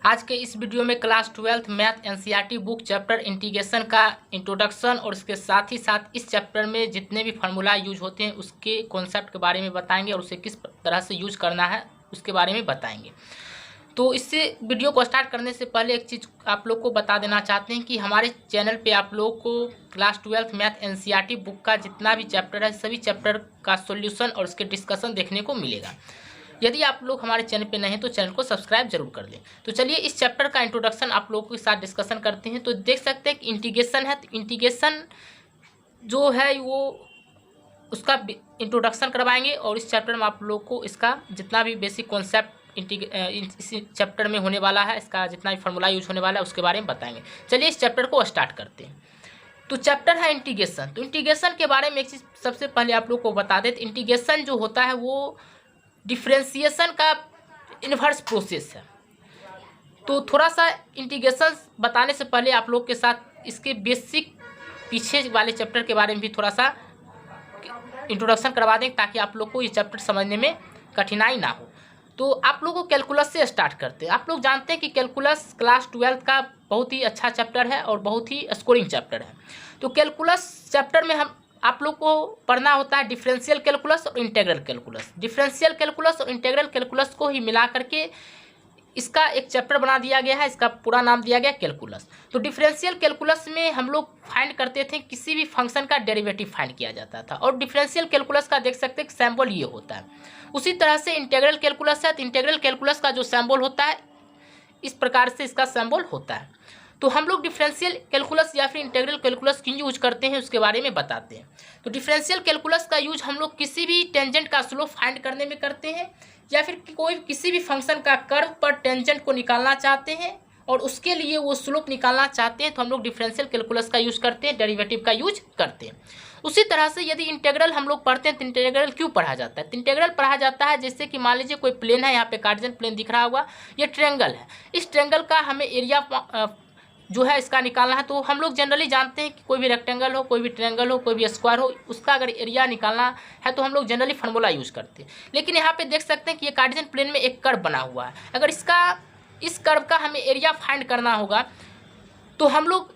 आज के इस वीडियो में class 12th math NCERT book chapter integration का इंट्रोडक्शन और उसके साथ ही साथ इस चैप्टर में जितने भी फार्मूला यूज होते हैं उसके कॉन्सेप्ट के बारे में बताएंगे और उसे किस तरह से यूज करना है उसके बारे में बताएंगे। तो इससे वीडियो को स्टार्ट करने से पहले एक चीज़ आप लोग को बता देना चाहते हैं कि हमारे चैनल पे आप लोग को class 12th math NCERT book का जितना भी चैप्टर है सभी चैप्टर का सॉल्यूशन और उसके डिस्कशन देखने को मिलेगा। यदि आप लोग हमारे चैनल पे नए हैं तो चैनल को सब्सक्राइब जरूर कर लें। तो चलिए इस चैप्टर का इंट्रोडक्शन आप लोगों के साथ डिस्कशन करते हैं। तो देख सकते हैं कि इंटीग्रेशन है, तो इंटीग्रेशन जो है वो उसका इंट्रोडक्शन करवाएंगे और इस चैप्टर में आप लोग को इसका जितना भी बेसिक कॉन्सेप्ट इस चैप्टर में होने वाला है, इसका जितना भी फार्मूला यूज होने वाला है उसके बारे में बताएंगे। चलिए इस चैप्टर को स्टार्ट करते हैं। तो चैप्टर है इंटीग्रेशन। तो इंटीग्रेशन के बारे में एक चीज़ सबसे पहले आप लोग को बता दें, इंटीग्रेशन जो होता है वो डिफ्रेंसिएशन का इन्वर्स प्रोसेस है। तो थोड़ा सा इंटीग्रेशन बताने से पहले आप लोग के साथ इसके बेसिक पीछे वाले चैप्टर के बारे में भी थोड़ा सा इंट्रोडक्शन करवा दें ताकि आप लोग को ये चैप्टर समझने में कठिनाई ना हो। तो आप लोगों को कैलकुलस से स्टार्ट करते हैं। आप लोग जानते हैं कि कैलकुलस क्लास 12th का बहुत ही अच्छा चैप्टर है और बहुत ही स्कोरिंग चैप्टर है। तो कैलकुलस चैप्टर में आप लोग को पढ़ना होता है डिफरेंशियल कैलकुलस और इंटीग्रल कैलकुलस। डिफरेंशियल कैलकुलस और इंटीग्रल कैलकुलस को ही मिला करके इसका एक चैप्टर बना दिया गया है, इसका पूरा नाम दिया गया कैलकुलस। तो डिफरेंशियल कैलकुलस में हम लोग फाइंड करते थे, किसी भी फंक्शन का डेरिवेटिव फाइंड किया जाता था और डिफरेंशियल कैलकुलस का देख सकते हैं सैम्बल ये होता है। उसी तरह से इंटीग्रल कैलकुलस है, तो इंटीग्रल कैलकुलस का जो सैम्बल होता है इस प्रकार से इसका सैम्बल होता है। तो हम लोग डिफरेंशियल कैलकुलस या फिर इंटीग्रल कैलकुलस क्यों यूज करते हैं उसके बारे में बताते हैं। तो डिफरेंशियल कैलकुलस का यूज हम लोग किसी भी टेंजेंट का स्लोप फाइंड करने में करते हैं या फिर किसी भी फंक्शन का कर्व पर टेंजेंट को निकालना चाहते हैं और उसके लिए वो स्लोप निकालना चाहते हैं तो हम लोग डिफरेंशियल कैलकुलस का यूज करते हैं, डेरिवेटिव का यूज करते हैं। उसी तरह से यदि इंटीग्रल हम लोग पढ़ते हैं तो इंटीग्रल क्यों पढ़ा जाता है? तो इंटीग्रल पढ़ा जाता है जैसे कि मान लीजिए कोई प्लेन है, यहाँ पे कार्टेशियन प्लेन दिख रहा होगा, ये ट्रायंगल है। इस ट्रायंगल का हमें एरिया जो है इसका निकालना है। तो हम लोग जनरली जानते हैं कि कोई भी रेक्टेंगल हो, कोई भी ट्रायंगल हो, कोई भी स्क्वायर हो, उसका अगर एरिया निकालना है तो हम लोग जनरली फार्मूला यूज करते हैं। लेकिन यहाँ पे देख सकते हैं कि ये कार्टेशियन प्लेन में एक कर्व बना हुआ है, अगर इस कर्व का हमें एरिया फाइंड करना होगा तो हम लोग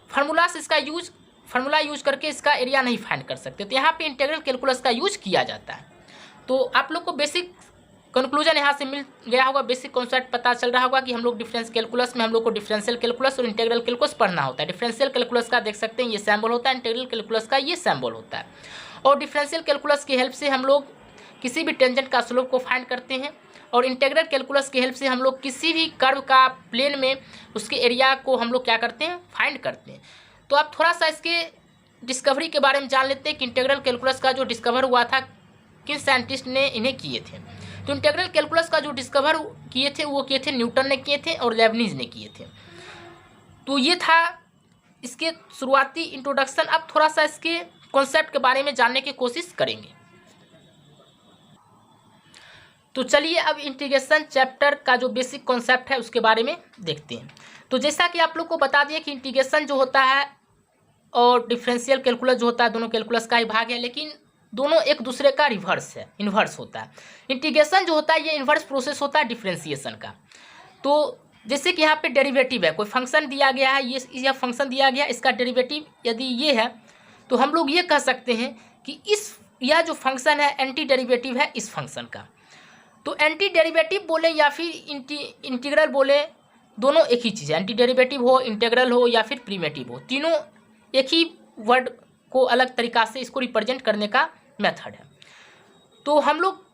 फार्मूला यूज करके इसका एरिया नहीं फाइंड कर सकते। तो यहाँ पे इंटीग्रल कैलकुलस का यूज किया जाता है। तो आप लोग को बेसिक कंक्लूजन यहाँ से मिल गया होगा, बेसिक कॉन्सेप्ट पता चल रहा होगा कि हम लोग डिफरेंस कैलकुलस में हम लोग को डिफरेंशियल कैलकुलस और इंटीग्रल कैलकुलस पढ़ना होता है। डिफरेंशियल कैलकुलस का देख सकते हैं ये सैम्बल होता है, इंटीग्रल कैलकुलस का ये सैम्बल होता है। और डिफरेंशियल कैलकुलस की हेल्प से हम लोग किसी भी टेंजेंट का स्लोप को फाइंड करते हैं और इंटीग्रल कैलकुलस की हेल्प से हम लोग किसी भी कर्व का प्लेन में उसके एरिया को हम लोग क्या करते हैं, फाइंड करते हैं। तो आप थोड़ा सा इसके डिस्कवरी के बारे में जान लेते हैं कि इंटीग्रल कैलकुलस का जो डिस्कवर हुआ था किस साइंटिस्ट ने इन्हें किए थे। तो इंटीग्रल कैलकुलस का जो डिस्कवर किए थे वो किए थे न्यूटन ने किए थे और लेबनीज ने किए थे। तो ये था इसके शुरुआती इंट्रोडक्शन। अब थोड़ा सा इसके कॉन्सेप्ट के बारे में जानने की कोशिश करेंगे। तो चलिए अब इंटीग्रेशन चैप्टर का जो बेसिक कॉन्सेप्ट है उसके बारे में देखते हैं। तो जैसा कि आप लोग को बता दिया कि इंटीग्रेशन जो होता है और डिफरेंशियल कैलकुलस जो होता है दोनों कैलकुलस का ही भाग है, लेकिन दोनों एक दूसरे का इन्वर्स होता है। इंटीग्रेशन जो होता है ये इन्वर्स प्रोसेस होता है डिफरेंशिएशन का। तो जैसे कि यहाँ पे डेरिवेटिव है, कोई फंक्शन दिया गया है, यह फंक्शन दिया गया, इसका डेरिवेटिव यदि ये है तो हम लोग ये कह सकते हैं कि यह जो फंक्शन है एंटी डेरिवेटिव है इस फंक्शन का। तो एंटी डेरिवेटिव बोले या फिर इंटीग्रल बोले, दोनों एक ही चीज़ है। एंटी डेरिवेटिव हो, इंटीग्रल हो या फिर प्रीमेटिव हो, तीनों एक ही वर्ड को अलग तरीक़ा से इसको रिप्रेजेंट करने का मेथड है। तो हम लोग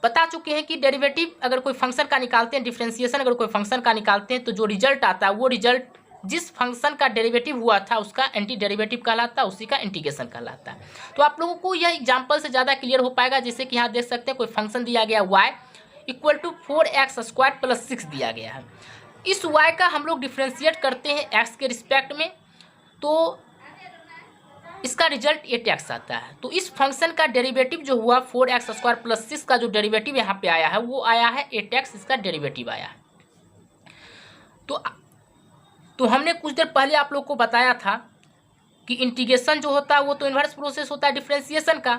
बता चुके हैं कि डेरिवेटिव अगर कोई फंक्शन का निकालते हैं, डिफरेंशिएशन अगर कोई फंक्शन का निकालते हैं तो जो रिजल्ट आता है वो रिजल्ट जिस फंक्शन का डेरिवेटिव हुआ था उसका एंटी डेरिवेटिव कहलाता है, उसी का इंटीग्रेशन कहलाता है। तो आप लोगों को यह एग्जाम्पल से ज़्यादा क्लियर हो पाएगा। जैसे कि यहाँ देख सकते हैं कोई फंक्शन दिया गया y इक्वल टू 4x² + 6 दिया गया है। इस y का हम लोग डिफ्रेंशिएट करते हैं x के रिस्पेक्ट में तो इसका रिजल्ट 8x आता है। तो इस फंक्शन का डेरिवेटिव जो हुआ 4x² + 6 का जो डेरिवेटिव यहाँ पे आया है वो आया है 8x, इसका डेरिवेटिव आया है। तो हमने कुछ देर पहले आप लोग को बताया था कि इंटीग्रेशन जो होता है वो तो इन्वर्स प्रोसेस होता है डिफरेंशिएशन का।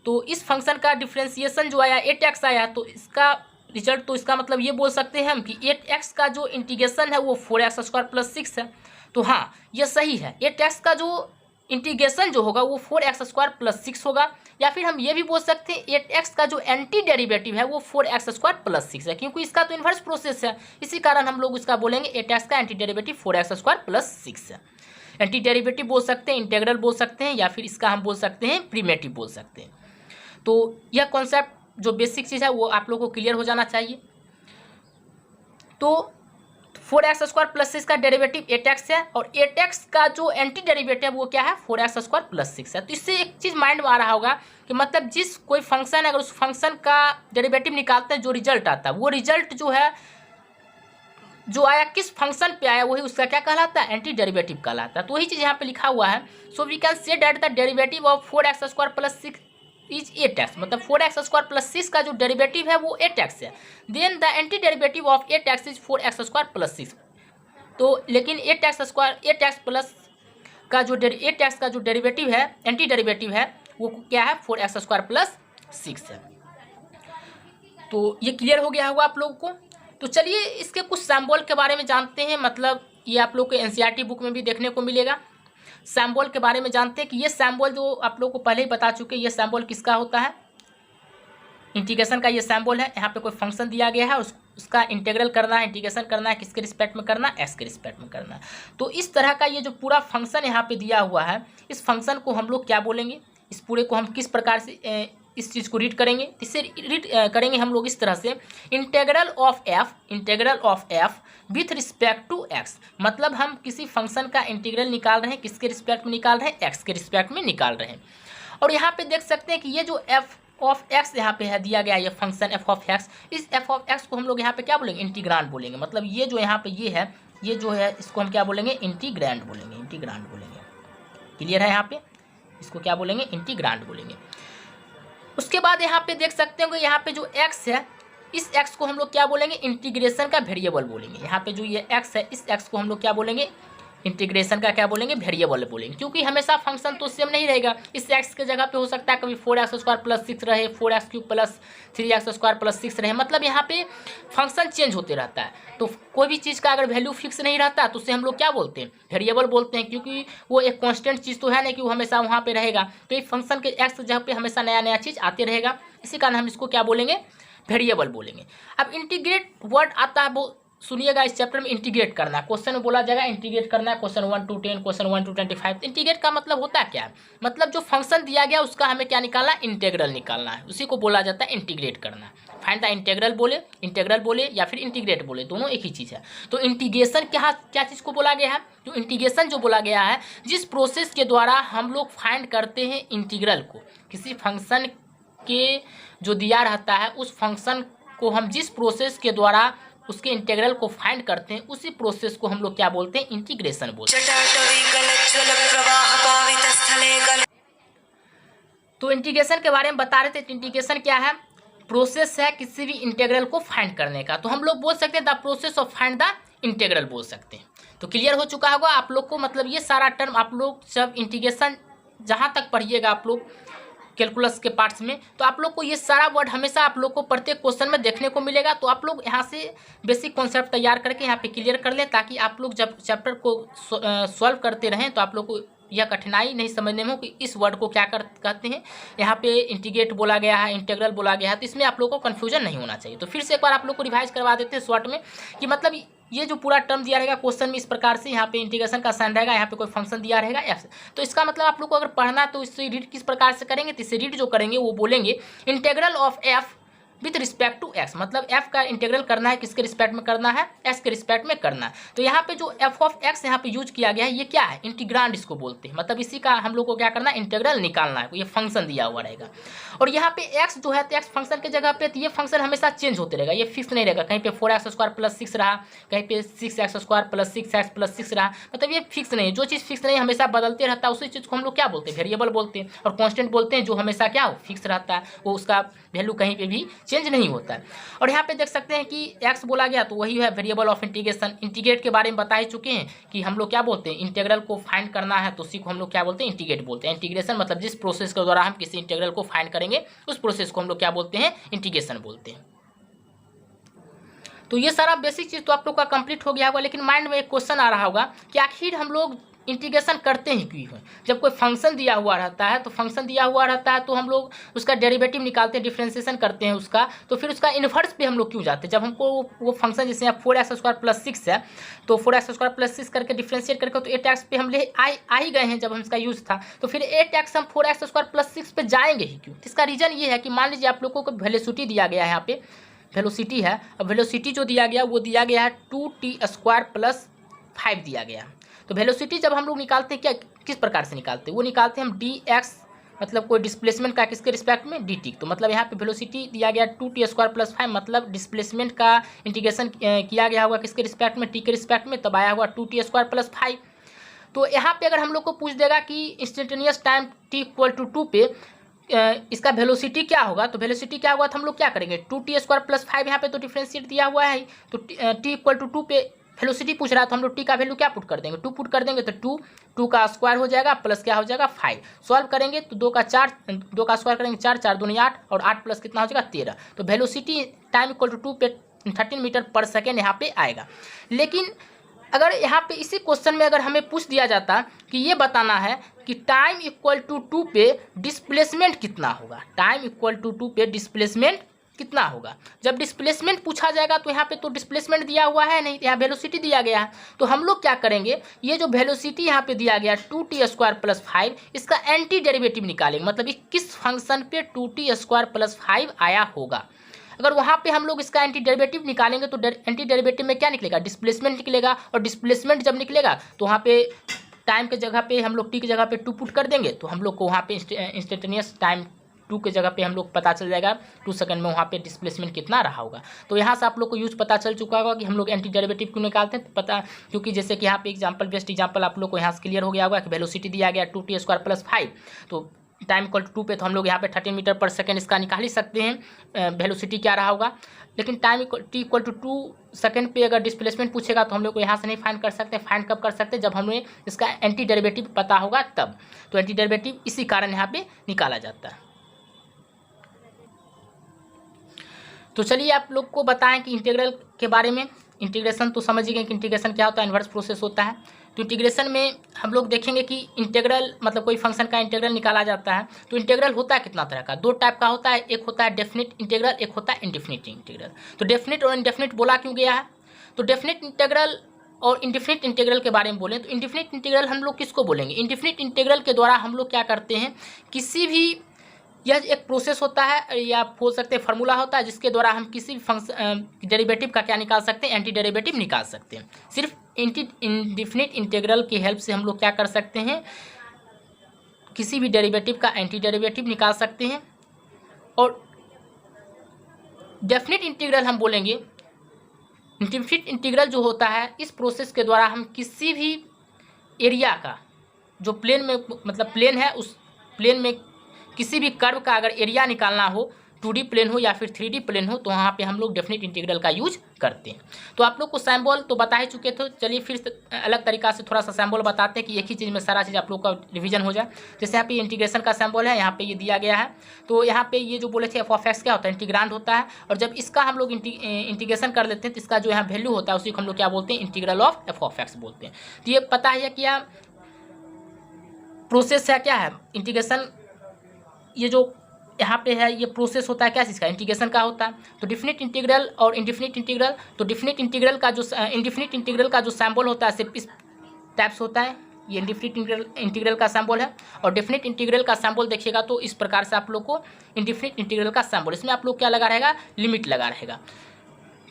तो इस फंक्शन का डिफरेंशिएशन जो आया 8x आया तो इसका रिजल्ट, तो इसका मतलब ये बोल सकते हैं हम कि 8x का जो इंटीग्रेशन है वो 4x स्क्वायर प्लस 6 है। तो हाँ, ये सही है, 8x का जो इंटीग्रेशन जो होगा वो 4x स्क्वायर प्लस 6 होगा। या फिर हम ये भी बोल सकते हैं 8x का जो एंटी डेरिवेटिव है वो 4x स्क्वायर प्लस 6 है, क्योंकि इसका तो इन्वर्स प्रोसेस है, इसी कारण हम लोग इसका बोलेंगे 8x का anti derivative 4x square plus 6 है। एंटी डेरिवेटिव बोल सकते हैं, इंटेग्रल बोल सकते हैं, या फिर इसका हम बोल सकते हैं प्रीमेटिव बोल सकते हैं। तो यह कॉन्सेप्ट जो बेसिक चीज़ है वो आप लोगों को क्लियर हो जाना चाहिए। तो 4x स्क्वायर प्लस 6 का डेरिवेटिव 8x है, और 8x का जो एंटी डेरिवेटिव वो क्या है 4x स्क्वायर प्लस 6 है। तो इससे एक चीज़ माइंड में आ रहा होगा कि मतलब जिस कोई फंक्शन है, अगर उस फंक्शन का डेरिवेटिव निकालते हैं, जो रिजल्ट आता है वो रिजल्ट जो है जो आया किस फंक्शन पे आया वही उसका क्या कहलाता है, एंटी डेरिवेटिव कहलाता है। तो वही चीज़ यहाँ पे लिखा हुआ है। So we can say that the derivative of 4x square plus 6 is 8x, मतलब 4x स्क्वायर प्लस 6 का जो डेरिवेटिव है वो 8x है। Then the antiderivative of 8x is 4x square plus 6। तो लेकिन 8x स्क्वायर 8x प्लस का जो 8x का जो डेरिवेटिव है, एंटी डेरिवेटिव है, वो क्या है 4x स्क्वायर प्लस 6 है। तो ये क्लियर हो गया होगा आप लोगों को। तो चलिए इसके कुछ सैम्बल के बारे में जानते हैं, मतलब ये आप लोग को एनसीईआरटी बुक में भी देखने को मिलेगा। सैम्बल के बारे में जानते हैं कि ये सैम्बल जो आप लोग को पहले ही बता चुके हैं, ये सैम्बल किसका होता है, इंटीग्रेशन का ये सैम्बल है। यहाँ पे कोई फंक्शन दिया गया है, उसका इंटीग्रल करना है, इंटीग्रेशन करना है, किसके रिस्पेक्ट में करना है, एक्स के रिस्पेक्ट में करना है। तो इस तरह का ये जो पूरा फंक्शन यहाँ पे दिया हुआ है, इस फंक्शन को हम लोग क्या बोलेंगे, इस पूरे को हम किस प्रकार से इस चीज़ को रीड करेंगे, इससे रीड करेंगे हम लोग इस तरह से, integral of f with respect to x. मतलब हम किसी फंक्शन का इंटीग्रल निकाल रहे हैं, किसके रिस्पेक्ट में निकाल रहे हैं, एक्स के रिस्पेक्ट में निकाल रहे हैं। और यहाँ पे देख सकते हैं कि ये जो एफ ऑफ एक्स यहाँ पे है दिया गया, ये फंक्शन एफ ऑफ एक्स, इस एफ ऑफ एक्स को हम लोग यहाँ पे क्या बोलेंगे, इंटीग्रांड बोलेंगे। मतलब ये जो यहाँ पे ये है, ये जो है इसको हम क्या बोलेंगे, इंटीग्रांड बोलेंगे, इंटीग्रांड बोलेंगे। क्लियर है, यहाँ पे इसको क्या बोलेंगे, इंटीग्रांड बोलेंगे। उसके बाद यहाँ पे देख सकते हो कि यहाँ पे जो x है, इस x को हम लोग क्या बोलेंगे, इंटीग्रेशन का वेरिएबल बोलेंगे। यहाँ पे जो ये x है, इस x को हम लोग क्या बोलेंगे, इंटीग्रेशन का क्या बोलेंगे, वेरिएबल बोलेंगे। क्योंकि हमेशा फंक्शन तो सेम नहीं रहेगा, इस x के जगह पे हो सकता है कभी 4x स्क्वायर प्लस 6 रहे, 4x cube plus 3x square plus 6 रहे। मतलब यहाँ पे फंक्शन चेंज होते रहता है। तो कोई भी चीज़ का अगर वैल्यू फिक्स नहीं रहता तो उसे हम लोग क्या बोलते हैं, वेरिएबल बोलते हैं। क्योंकि वो एक कांस्टेंट चीज़ तो है नहीं कि वो हमेशा वहाँ पे रहेगा। तो एक फंक्शन के एक्स जगह पे हमेशा नया नया चीज़ आते रहेगा, इसी कारण हम इसको क्या बोलेंगे, वेरिएबल बोलेंगे। अब इंटीग्रेट वर्ड आता है, वो सुनिएगा, इस चैप्टर में इंटीग्रेट करना है, क्वेश्चन में बोला जाएगा इंटीग्रेट करना है, question 1 to 10, question 1 to 25। Integrate का मतलब होता है क्या है, मतलब जो फंक्शन दिया गया उसका हमें क्या निकालना है, इंटीग्रल निकालना है, उसी को बोला जाता है इंटीग्रेट करना। फाइंड द इंटीग्रल बोले या फिर इंटीग्रेट बोले, दोनों एक ही चीज़ है। तो इंटीग्रेशन क्या चीज़ को बोला गया है, जो इंटीग्रेशन जो बोला गया है, जिस प्रोसेस के द्वारा हम लोग फाइंड करते हैं इंटीग्रल को, किसी फंक्शन के जो दिया रहता है उस फंक्शन को हम जिस प्रोसेस के द्वारा उसके इंटीग्रल को फाइंड करते हैं, उसी प्रोसेस को हम लोग क्या बोलते हैं, इंटीग्रेशन बोलते हैं। तो इंटीग्रेशन के बारे में बता रहे थे। इंटीग्रेशन क्या है, प्रोसेस है किसी भी इंटीग्रल को फाइंड करने का। तो हम लोग बोल सकते हैं the process of find the integral बोल सकते हैं। तो क्लियर हो चुका होगा आप लोग को। मतलब ये सारा टर्म आप लोग जब इंटीग्रेशन जहाँ तक पढ़िएगा आप लोग कैलकुलस के पार्ट्स में, तो आप लोग को ये सारा वर्ड हमेशा आप लोग को प्रत्येक क्वेश्चन में देखने को मिलेगा। तो आप लोग यहाँ से बेसिक कॉन्सेप्ट तैयार करके यहाँ पे क्लियर कर लें, ताकि आप लोग जब चैप्टर को सॉल्व करते रहें तो आप लोग को यह कठिनाई नहीं समझने में हो कि इस वर्ड को क्या कहते हैं। यहाँ पे इंटीग्रेट बोला गया है, इंटीग्रल बोला गया है, तो इसमें आप लोग को कन्फ्यूजन नहीं होना चाहिए। तो फिर से एक बार आप लोग को रिवाइज करवा देते हैं शॉर्ट में, कि मतलब ये जो पूरा टर्म दिया रहेगा क्वेश्चन में इस प्रकार से, यहाँ पे इंटीग्रेशन का साइन रहेगा, यहाँ पे कोई फंक्शन दिया रहेगा एफ। तो इसका मतलब आप लोग को अगर पढ़ना है तो इससे रीड किस प्रकार से करेंगे, तो इससे रीड जो करेंगे वो बोलेंगे integral of f with respect to x. मतलब एफ का इंटीग्रल करना है, किसके रिस्पेक्ट में करना है, एक्स के रिस्पेक्ट में करना है। तो यहाँ पे जो एफ ऑफ एक्स यहाँ पे यूज किया गया है, ये क्या है, इंटीग्रांड इसको बोलते हैं। मतलब इसी का हम लोग को क्या करना है, इंटीग्रल निकालना है। ये फंक्शन दिया हुआ रहेगा, और यहाँ पे एक्स जो है, तो एक्स फंक्शन के जगह पे, तो ये फंक्शन हमेशा चेंज होते रहेगा, ये फिक्स नहीं रहेगा। कहीं पे 4x स्क्वायर प्लस 6 रहा, कहीं पे 6x square plus 6x plus 6 रहा। मतलब ये फिक्स नहीं, जो चीज़ फिक्स नहीं हमेशा बदलते रहता है, उसी चीज़ को हम लोग क्या बोलते हैं, वेरिएबल बोलते हैं। और कॉन्स्टेंट बोलते हैं जो हमेशा क्या हो, फिक्स रहता है, वो उसका वैल्यू कहीं पे भी चेंज नहीं होता है। और यहाँ पे देख सकते हैं कि x बोला गया, तो वही है वेरिएबल ऑफ इंटीग्रेशन। इंटीग्रेट के बारे में बता ही चुके हैं कि हम लोग क्या बोलते हैं, इंटीग्रल को फाइंड करना है तो उसी को हम लोग क्या बोलते हैं, इंटीग्रेट बोलते हैं। इंटीग्रेशन मतलब जिस प्रोसेस के द्वारा हम किसी इंटीग्रल को फाइंड करेंगे उस प्रोसेस को हम लोग क्या बोलते हैं, इंटीग्रेशन बोलते हैं। तो ये सारा बेसिक चीज़ तो आप लोग का कंप्लीट हो गया होगा, लेकिन माइंड में एक क्वेश्चन आ रहा होगा कि आखिर हम लोग इंटीग्रेशन करते ही क्यों हैं। जब कोई फंक्शन दिया हुआ रहता है तो फंक्शन दिया हुआ रहता है तो हम लोग उसका डेरिवेटिव निकालते हैं, डिफ्रेंशिएशन करते हैं उसका, तो फिर उसका इन्वर्स पे हम लोग क्यों जाते हैं। जब हमको वो फंक्शन जैसे यहाँ 4x² + 6 है तो 4x² + 6 करके डिफ्रेंशिएट करके तो 8x पे हम ले आ ही गए हैं जब हम इसका यूज़ था, तो फिर 8x हम 4x² + 6 पे जाएंगे ही क्यों। इसका रीज़न ये है कि मान लीजिए आप लोगों को वेलोसिटी दिया गया है, यहाँ पे वेलोसिटी है, अब वेलोसिटी जो दिया गया वो दिया गया है 2t² + 5 दिया गया है। तो वेलोसिटी जब हम लोग निकालते हैं क्या किस प्रकार से निकालते हैं, वो निकालते हैं हम dx मतलब कोई डिस्प्लेसमेंट का किसके रिस्पेक्ट में dt। तो मतलब यहाँ पे वेलोसिटी दिया गया 2t² + 5 मतलब डिस्प्लेसमेंट का इंटीग्रेशन किया गया होगा किसके रिस्पेक्ट में, t के रिस्पेक्ट में, तब आया हुआ 2t² + 5। तो यहाँ पे अगर हम लोग को पूछ देगा कि इंस्टेंटेनियस टाइम t = 2 पे इसका वेलोसिटी क्या होगा, तो वेलोसिटी क्या होगा तो हम लोग क्या करेंगे 2t² + 5 यहाँ पे तो डिफ्रेंशिएट दिया हुआ है, तो t = 2 पे वेलोसिटी पूछ रहा है तो हम लोग टी का वैल्यू क्या पुट कर देंगे 2 पुट कर देंगे, तो 2 का स्क्वायर हो जाएगा प्लस क्या हो जाएगा 5। सॉल्व करेंगे तो 2 का स्क्वायर करेंगे 4 4 दूनी 8 और 8 प्लस कितना हो जाएगा 13। तो वेलोसिटी टाइम = 2 पे 13 मीटर/सेकेंड यहाँ पे आएगा। लेकिन अगर यहाँ पे इसी क्वेश्चन में अगर हमें पूछ दिया जाता कि ये बताना है कि टाइम = 2 पे डिस्प्लेसमेंट कितना होगा, टाइम = 2 पे डिस्प्लेसमेंट कितना होगा। जब डिस्प्लेसमेंट पूछा जाएगा तो यहाँ पे तो डिस्प्लेसमेंट दिया हुआ है नहीं, यहाँ वेलोसिटी दिया गया है, तो हम लोग क्या करेंगे ये जो वेलोसिटी यहाँ पे दिया गया 2t² + 5 इसका एंटी डेरिवेटिव निकालेंगे, मतलब ये किस फंक्शन पे 2t² + 5 आया होगा। अगर वहाँ पे हम लोग इसका एंटी डेरिवेटिव निकालेंगे तो एंटी डेरिवेटिव में क्या निकलेगा डिस्प्लेसमेंट निकलेगा, और डिस्प्लेसमेंट जब निकलेगा तो वहाँ पे टाइम के जगह पे हम लोग टी की जगह पे 2 पुट कर देंगे, तो हम लोग को वहाँ पे इंस्टेंटेनियस टाइम 2 के जगह पे हम लोग पता चल जाएगा 2 सेकंड में वहाँ पे डिस्प्लेसमेंट कितना रहा होगा। तो यहाँ से आप लोग को यूज पता चल चुका होगा कि हम लोग एंटी डेरिवेटिव क्यों निकालते हैं, पता क्योंकि जैसे कि यहाँ पे एग्जांपल बेस्ट एग्जांपल आप लोग को यहाँ से क्लियर हो गया होगा कि वेलोसिटी दिया गया 2t² + 5, तो टाइम = 2 पे तो हम लोग यहाँ पे 13 मीटर/सेकेंड इसका निकाल ही सकते हैं वेलोसिटी क्या रहा होगा। लेकिन टाइम t = 2 सेकंड पे अगर डिस्प्लेसमेंट पूछेगा तो हम लोग को यहाँ से नहीं फाइंड कर सकते, फाइंड कब कर सकते जब हमें इसका एंटी डेरिवेटिव पता होगा तब। तो एंटी डेरिवेटिव इसी कारण यहाँ पे निकाला जाता है। तो चलिए आप लोग को बताएं कि इंटीग्रल के बारे में। इंटीग्रेशन तो समझ गए कि इंटीग्रेशन क्या होता है, इन्वर्स प्रोसेस होता है। तो इंटीग्रेशन में हम लोग देखेंगे कि इंटीग्रल मतलब कोई फंक्शन का इंटीग्रल निकाला जाता है। तो इंटीग्रल होता है कितना तरह का, 2 टाइप का होता है, एक होता है डेफिनिट इंटीग्रल, एक होता है इंडेफिनिट इंटीग्रल। तो डेफिनिट और इंडेफिनिट बोला क्यों गया है, तो डेफिनिट इंटीग्रल और इंडेफिनिट इंटीग्रल के बारे में बोलें तो इंडेफिनिट इंटीग्रल हम लोग किसको बोलेंगे, इंडेफिनिट इंटीग्रल के द्वारा हम लोग क्या करते हैं किसी भी, यह एक प्रोसेस होता है या बोल सकते हैं फार्मूला होता है जिसके द्वारा हम किसी भी फंक्शन डेरिवेटिव का क्या निकाल सकते हैं, एंटी डेरिवेटिव निकाल सकते हैं। सिर्फ इंडेफिनिट इंटीग्रल की हेल्प से हम लोग क्या कर सकते हैं किसी भी डेरिवेटिव का एंटी डेरिवेटिव निकाल सकते हैं। और डेफिनिट इंटीग्रल हम बोलेंगे, इंडेफिनिट इंटीग्रल जो होता है इस प्रोसेस के द्वारा हम किसी भी एरिया का जो प्लेन में मतलब प्लेन है उस प्लेन में किसी भी कर्व का अगर एरिया निकालना हो, 2D प्लेन हो या फिर 3D प्लेन हो, तो वहाँ पे हम लोग डेफिनिट इंटीग्रल का यूज करते हैं। तो आप लोग को सैम्बल तो बता ही चुके थे, चलिए फिर अलग तरीका से थोड़ा सा सैम्बल बताते हैं कि एक ही चीज़ में सारा चीज़ आप लोग का रिवीजन हो जाए। जैसे यहाँ पे इंटीग्रेशन का सैम्बल है, यहाँ पे ये दिया गया है। तो यहाँ पे ये जो बोले थे f(x) क्या होता है, इंटीग्रांड होता है, और जब इसका हम लोग इंटीग्रेशन कर लेते हैं तो इसका जो यहाँ वैल्यू होता है उसी को हम लोग क्या बोलते हैं, इंटीग्रल ऑफ f(x) बोलते हैं। तो ये पता है क्या प्रोसेस है, क्या है इंटीग्रेशन, ये जो यहाँ पे है ये प्रोसेस होता है क्या चीज़ का, इंटीग्रेशन का होता है। तो डिफिनिट इंटीग्रल और इंडेफिनिट इंटीग्रल, तो डिफिनिट इंटीग्रल का जो इंडेफिनिट इंटीग्रल का जो सैम्बल होता है सिर्फ इस टाइप्स होता है, ये इंडेफिनिट इंटीग्रल का सैम्बल है। और डेफिनिट इंटीग्रल का सैम्बल देखिएगा तो इस प्रकार से आप लोग को इंडेफिनिट इंटीग्रल का सैम्बल, इसमें आप लोग क्या लगा रहेगा, लिमिट लगा रहेगा।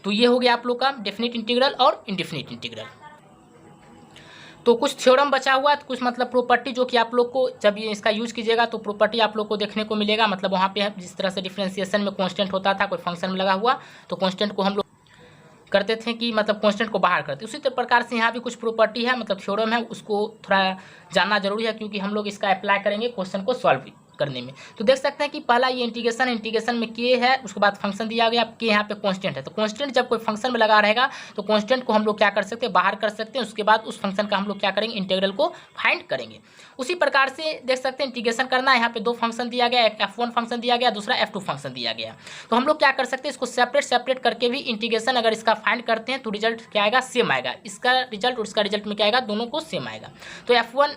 तो ये हो गया आप लोग का डेफिनिट इंटीग्रल और इंडेफिनिट इंटीग्रल। तो कुछ थ्योरम बचा हुआ है, तो कुछ मतलब प्रॉपर्टी जो कि आप लोग को जब ये इसका यूज़ कीजिएगा तो प्रॉपर्टी आप लोग को देखने को मिलेगा। मतलब वहाँ पे जिस तरह से डिफरेंशिएशन में कांस्टेंट होता था कोई फंक्शन में लगा हुआ, तो कांस्टेंट को हम लोग करते थे कि मतलब कांस्टेंट को बाहर करते, उसी प्रकार से यहाँ भी कुछ प्रॉपर्टी है मतलब थ्योरम है, उसको थोड़ा जानना जरूरी है क्योंकि हम लोग इसका अप्लाई करेंगे क्वेश्चन को सॉल्व करने में। तो देख सकते हैं कि पहला ये इंटीग्रेशन में के है, उसके बाद फंक्शन दिया गया, के यहाँ पे कांस्टेंट है। तो कांस्टेंट जब कोई फंक्शन में लगा रहेगा तो कांस्टेंट को हम लोग क्या कर सकते हैं, बाहर कर सकते हैं। उसके बाद उस फंक्शन का हम लोग क्या करेंगे, इंटीग्रल को फाइंड करेंगे। उसी प्रकार से देख सकते हैं इंटीग्रेशन करना है। यहाँ पे दो फंक्शन दिया गया, एक f1 फंक्शन दिया गया, दूसरा f2 फंक्शन दिया गया। तो हम लोग क्या कर सकते हैं, इसको सेपरेट करके भी इंटीग्रेशन अगर इसका फाइंड करते हैं तो रिजल्ट क्या आएगा, सेम आएगा। इसका रिजल्ट और उसका रिजल्ट में क्या आएगा, दोनों को सेम आएगा। तो f1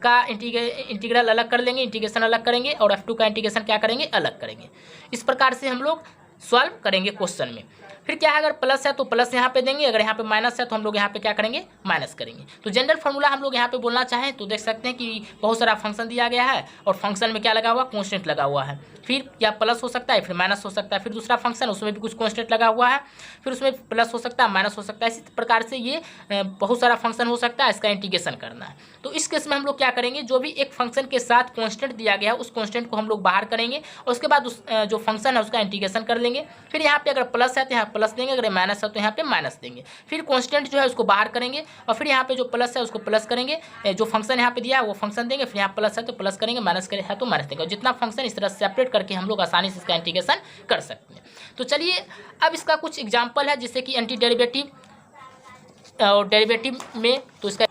का इंटीग्रल अलग कर लेंगे, इंटीग्रेशन अलग करेंगे, और f2 का इंटीग्रेशन क्या करेंगे, अलग करेंगे। इस प्रकार से हम लोग सॉल्व करेंगे क्वेश्चन में। फिर क्या है, अगर प्लस है तो प्लस यहाँ पे देंगे, अगर यहाँ पे माइनस है तो हम लोग यहाँ पे क्या करेंगे, माइनस करेंगे। तो जनरल फार्मूला हम लोग यहाँ पे बोलना चाहें तो देख सकते हैं कि बहुत सारा फंक्शन दिया गया है और फंक्शन में क्या लगा हुआ, कांस्टेंट लगा हुआ है। फिर या प्लस हो सकता है, फिर माइनस हो सकता है, फिर दूसरा फंक्शन उसमें भी कुछ कांस्टेंट लगा हुआ है, फिर उसमें प्लस हो सकता है, माइनस हो सकता है। इसी प्रकार से ये बहुत सारा फंक्शन हो सकता है, इसका इंटीग्रेशन करना है। तो इस केस में हम लोग क्या करेंगे, जो भी एक फंक्शन के साथ कांस्टेंट दिया गया है उस कांस्टेंट को हम लोग बाहर करेंगे और उसके बाद उस जो फंक्शन है उसका इंटीग्रेशन कर लेंगे। फिर यहाँ पे अगर प्लस है तो यहाँ प्लस देंगे, अगर माइनस है तो यहाँ पे माइनस देंगे। फिर कांस्टेंट जो है उसको बाहर करेंगे और फिर यहाँ पे जो प्लस है उसको प्लस करेंगे, जो फंक्शन यहाँ पे दिया है वो फंक्शन देंगे, फिर यहाँ प्लस है तो प्लस करेंगे, माइनस है तो माइनस देंगे। और जितना फंक्शन इस तरह सेपरेट करके हम लोग आसानी से इसका इंटीग्रेशन कर सकते हैं। तो चलिए अब इसका कुछ एग्जाम्पल है, जैसे कि एंटी डेरिवेटिव और डेरिवेटिव में, तो इसका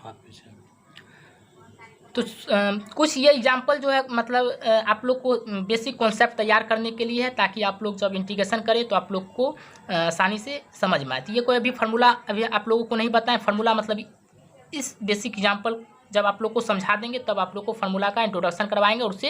तो कुछ ये एग्जाम्पल जो है मतलब आप लोग को बेसिक कॉन्सेप्ट तैयार करने के लिए है, ताकि आप लोग जब इंटीग्रेशन करें तो आप लोग को आसानी से समझ में आए। तो ये कोई अभी फार्मूला अभी आप लोगों को नहीं बताएं, फार्मूला मतलब इस बेसिक एग्जाम्पल जब आप लोग को समझा देंगे तब आप लोग को फार्मूला का इंट्रोडक्शन करवाएंगे और उससे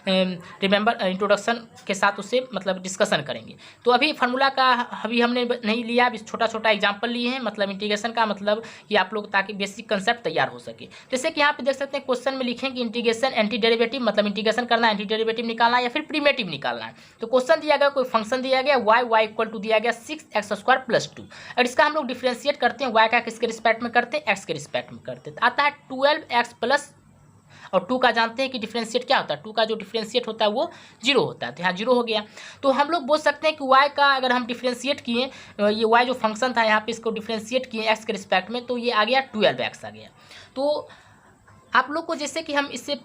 इंट्रोडक्शन के साथ उससे मतलब डिस्कशन करेंगे। तो अभी फार्मूला का अभी हमने नहीं लिया, अभी छोटा छोटा एग्जांपल लिए हैं, मतलब इंटीग्रेशन का मतलब कि आप लोग ताकि बेसिक कंसेप्ट तैयार हो सके। जैसे कि यहाँ पे देख सकते हैं क्वेश्चन में लिखें कि इंटीग्रेशन एंटी डेरिवेटिव, मतलब इंटीग्रेशन करना, एंटी डेरिवेटिव निकालना या फिर प्रीमेटिव निकालना है। तो क्वेश्चन दिया गया, कोई फंक्शन दिया गया y इक्वल टू दिया गया 6x² + 2। और इसका हम लोग डिफ्रेंशिएट करते हैं, y का किसके रिस्पेक्ट में करते हैं, x के रिस्पेक्ट में करते हैं। तो आता है 12x प्लस, और 2 का जानते हैं कि डिफरेंशिएट क्या होता है, 2 का जो डिफरेंशिएट होता है वो 0 होता है। तो यहाँ 0 हो गया। तो हम लोग बोल सकते हैं कि y का अगर हम डिफरेंशिएट किए, ये y जो फंक्शन था यहाँ पे इसको डिफरेंशिएट किए x के रिस्पेक्ट में, तो ये आ गया 12x आ गया। तो आप लोग को जैसे कि हम इससे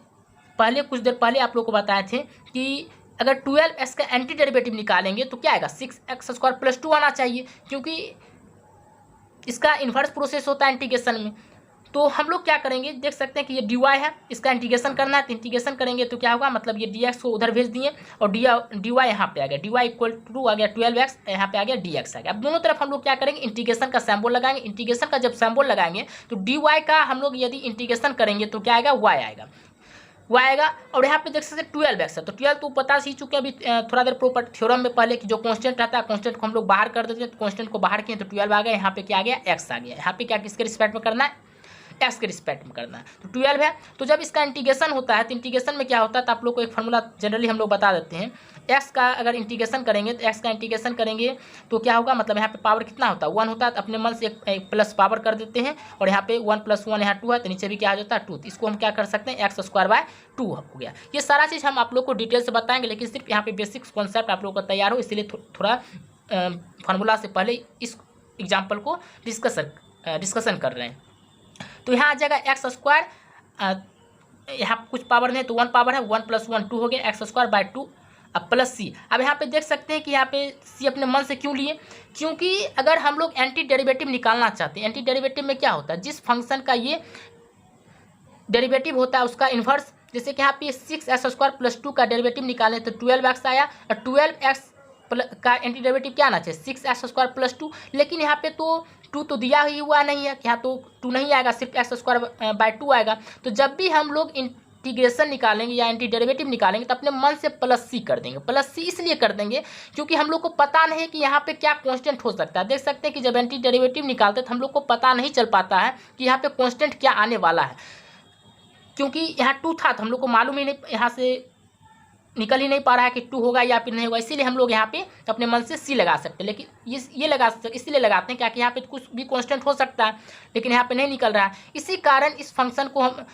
पहले कुछ देर पहले आप लोग को बताए थे कि अगर 12x का एंटी डेरिवेटिव निकालेंगे तो क्या आएगा, 6x² + 2 आना चाहिए, क्योंकि इसका इन्वर्स प्रोसेस होता है इंटीग्रेशन में। तो हम लोग क्या करेंगे, देख सकते हैं कि ये dy है, इसका इंटीग्रेशन करना है। तो इंटीग्रेशन करेंगे तो क्या होगा, मतलब ये dx को उधर भेज दिए और dy यहाँ पे आ गया, dy इक्वल टू आ गया 12x, यहाँ पे आ गया dx आ गया। अब दोनों तरफ हम लोग क्या करेंगे, इंटीग्रेशन का सिंबल लगाएंगे। इंटीग्रेशन का जब सिंबल लगाएंगे तो dy का हम लोग यदि इंटीग्रेशन करेंगे तो क्या आएगा, y आएगा। और यहाँ पे देख सकते हैं 12x है, तो 12 तो बता ही चुके अभी थोड़ा देर प्रॉपर थ्योरम में पहले कि जो कांस्टेंट रहता है कांस्टेंट को हम लोग बाहर कर देते हैं। तो कांस्टेंट को बाहर किए तो 12 आ गया, यहाँ पे क्या आ गया, x आ गया। यहाँ पे क्या किसके रिस्पेक्ट में करना है, x के रिस्पेक्ट में करना है। तो 12 है। तो जब इसका इंटीग्रेशन होता है तो इंटीग्रेशन में क्या होता है, तो आप लोग को एक फार्मूला जनरली हम लोग बता देते हैं। x का अगर इंटीग्रेशन करेंगे तो x का इंटीग्रेशन करेंगे तो क्या होगा, मतलब यहाँ पे पावर कितना होता है, 1 होता है। तो अपने मन से एक प्लस पावर कर देते हैं और यहाँ पे 1 + 1 यहाँ 2 है, तो नीचे भी क्या आ जाता है 2। तो इसको हम क्या कर सकते हैं, x² / 2 हो गया। ये सारा चीज़ हम आप लोग को डिटेल से बताएंगे, लेकिन सिर्फ यहाँ पे बेसिक कॉन्सेप्ट आप लोग का तैयार हो, इसलिए थोड़ा फार्मूला से पहले इस एग्जाम्पल को डिस्कशन कर रहे हैं। तो यहाँ आ जाएगा x², यहाँ कुछ पावर नहीं तो 1 पावर है, 1 + 1 2 हो गया, x² / 2 अब प्लस c। अब यहाँ पे देख सकते हैं कि यहाँ पे c अपने मन से क्यों लिए, क्योंकि अगर हम लोग एंटी डेरिवेटिव निकालना चाहते हैं, एंटी डेरिवेटिव में क्या होता है, जिस फंक्शन का ये डेरिवेटिव होता है उसका इन्वर्स, जैसे कि यहाँ पे 6x² + 2 का डेरिवेटिव निकालें तो 12x आया, और 12x का एंटी डेरिवेटिव क्या आना चाहिए, 6x² + 2। लेकिन यहाँ पे तो 2 तो दिया ही हुआ नहीं है, यहाँ तो 2 नहीं आएगा, सिर्फ x² / 2 आएगा। तो जब भी हम लोग इंटीग्रेशन निकालेंगे या एंटी डेरिवेटिव निकालेंगे तो अपने मन से +c कर देंगे। +c इसलिए कर देंगे क्योंकि हम लोग को पता नहीं कि यहाँ पे क्या कांस्टेंट हो सकता है। देख सकते हैं कि जब एंटी डेरिवेटिव निकालते हैं तो हम लोग को पता नहीं चल पाता है कि यहाँ पे कांस्टेंट क्या आने वाला है, क्योंकि यहाँ 2 था तो हम लोग को मालूम ही नहीं, यहाँ से निकल ही नहीं पा रहा है कि 2 होगा या फिर नहीं होगा। इसीलिए हम लोग यहाँ पे अपने मन से c लगा सकते हैं, लेकिन ये लगा सकते इसलिए लगाते हैं क्या कि यहाँ पे कुछ भी कांस्टेंट हो सकता है, लेकिन यहाँ पे नहीं निकल रहा है। इसी कारण इस फंक्शन को हम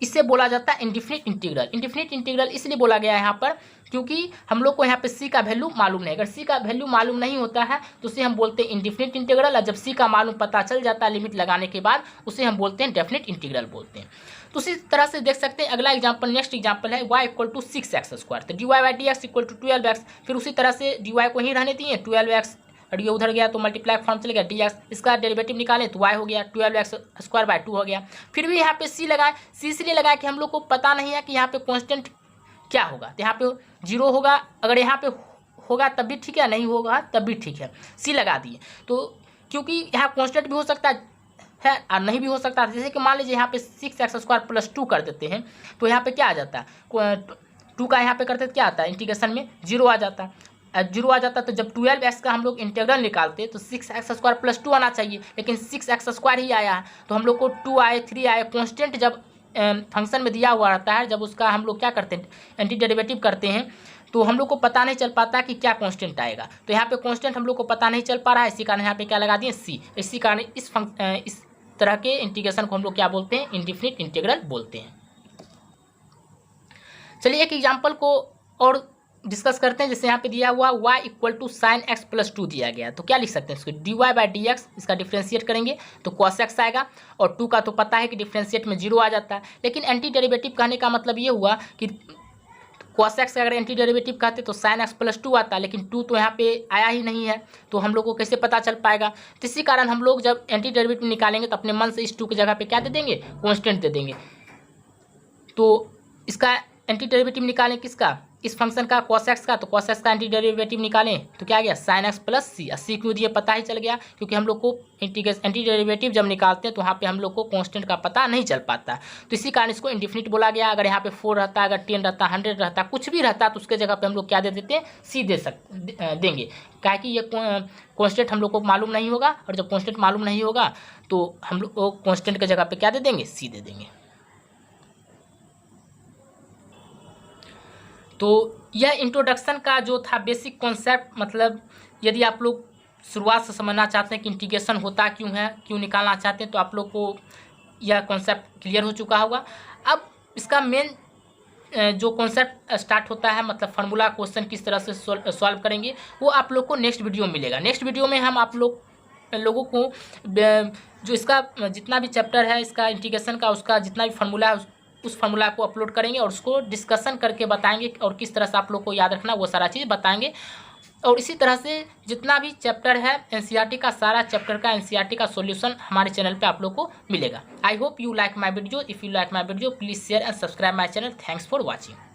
इसे बोला जाता है इंडिफिनिट इंटीग्रल। इंडिफिनिट इंटीग्रल इसलिए बोला गया है यहाँ पर क्योंकि हम लोग को यहाँ पे सी का वैल्यू मालूम नहीं। अगर सी का वैल्यू मालूम नहीं होता है तो उसे हम बोलते हैं इंडिफिनिट इंटीग्रल, और जब सी का मालूम पता चल जाता है लिमिट लगाने के बाद उसे हम बोलते हैं डेफिनिट इंटीग्रल बोलते हैं। तो उसी तरह से देख सकते हैं अगला एग्जाम्पल, नेक्स्ट एग्जाम्पल है y इक्वल टू 6x², तो dy/dx इक्वल टू 12x। फिर उसी तरह से dy को ही रहने दिए 12x, और ये उधर गया तो मल्टीप्लाई फॉर्म चले गया dx, इसका डेरिवेटिव निकालें तो y हो गया 12x² हो गया। फिर भी यहाँ पे c लगाएं, c इसलिए लगाएं कि हम लोग को पता नहीं है कि यहाँ पे कॉन्स्टेंट क्या होगा, तो यहाँ पे 0 होगा, अगर यहाँ पे होगा तब भी ठीक है, नहीं होगा तब भी ठीक है, c लगा दिए। तो क्योंकि यहाँ कॉन्स्टेंट भी हो सकता है और नहीं भी हो सकता है। जैसे कि मान लीजिए यहाँ पे 6x² + 2 कर देते हैं तो यहाँ पे क्या आ जाता है, 2 का यहाँ पे करते क्या आता है इंटीग्रेशन में 0 आ जाता है। 0 आ जाता है तो जब 12x का हम लोग इंटीग्रल निकालते तो 6x² + 2 आना चाहिए, लेकिन 6x² ही आया है। तो हम लोग को 2 आए 3 आए, कॉन्स्टेंट जब फंक्शन में दिया हुआ रहता है, जब उसका हम लोग क्या करते हैं एंटी डेरिवेटिव करते हैं तो हम लोग को पता नहीं चल पाता कि क्या कांस्टेंट आएगा। तो यहाँ पे कांस्टेंट हम लोग को पता नहीं चल पा रहा है, इसी कारण यहाँ पे क्या लगा दिए सी। इसी कारण इस तरह के इंटीग्रेशन को हम लोग क्या बोलते हैं, इंडिफिनिट इंटीग्रल बोलते हैं। चलिए एक एग्जांपल को और डिस्कस करते हैं। जैसे यहाँ पे दिया हुआ y equal to sin x + 2 दिया गया, तो क्या लिख सकते हैं इसको, dy/dx, इसका डिफ्रेंशिएट करेंगे तो cos x आएगा, और 2 का तो पता है कि डिफ्रेंशिएट में 0 आ जाता है। लेकिन एंटी डेरिवेटिव कहने का मतलब ये हुआ कि cos x अगर एंटी डेरिवेटिव कहते तो sin x + 2 आता, लेकिन 2 तो यहाँ पे आया ही नहीं है, तो हम लोग को कैसे पता चल पाएगा। तो इसी कारण हम लोग जब एंटी डेरिवेटिव निकालेंगे तो अपने मन से इस 2 की जगह पे क्या दे देंगे, कांस्टेंट दे देंगे। तो इसका एंटी डेरिवेटिव निकालें किसका, इस फंक्शन का cos x का, तो cos x का एंटी डेरिवेटिव निकालें तो क्या आ गया sin x + c। c क्यों दिए पता ही चल गया, क्योंकि हम लोग को एंटी डेरिवेटिव जब निकालते हैं तो वहाँ पे हम लोग को कांस्टेंट का पता नहीं चल पाता, तो इसी कारण इसको इंडिफिनिट बोला गया। अगर यहाँ पे 4 रहता, अगर 10 रहता, 100 रहता, कुछ भी रहता तो उसके जगह पे हम लोग क्या दे देते हैं, c देंगे। क्या कि ये कांस्टेंट हम लोग को मालूम नहीं होगा, और जब कांस्टेंट मालूम नहीं होगा तो हम लोग को कांस्टेंट के जगह पे क्या दे देंगे, c दे देंगे। तो यह इंट्रोडक्शन का जो था बेसिक कॉन्सेप्ट, मतलब यदि आप लोग शुरुआत से समझना चाहते हैं कि इंटीग्रेशन होता क्यों है, क्यों निकालना चाहते हैं, तो आप लोग को यह कॉन्सेप्ट क्लियर हो चुका होगा। अब इसका मेन जो कॉन्सेप्ट स्टार्ट होता है, मतलब फार्मूला क्वेश्चन किस तरह से सॉल्व करेंगे, वो आप लोग को नेक्स्ट वीडियो में मिलेगा। नेक्स्ट वीडियो में हम आप लोगों को जो इसका जितना भी चैप्टर है इसका इंटीग्रेशन का, उसका जितना भी फार्मूला है उस फार्मूला को अपलोड करेंगे और उसको डिस्कशन करके बताएंगे, और किस तरह से आप लोग को याद रखना वो सारा चीज़ बताएंगे। और इसी तरह से जितना भी चैप्टर है एनसीईआरटी का, सारा चैप्टर का एनसीईआरटी का सॉल्यूशन हमारे चैनल पे आप लोग को मिलेगा। I hope you like my video. If you like my video please share and subscribe my channel. Thanks for watching.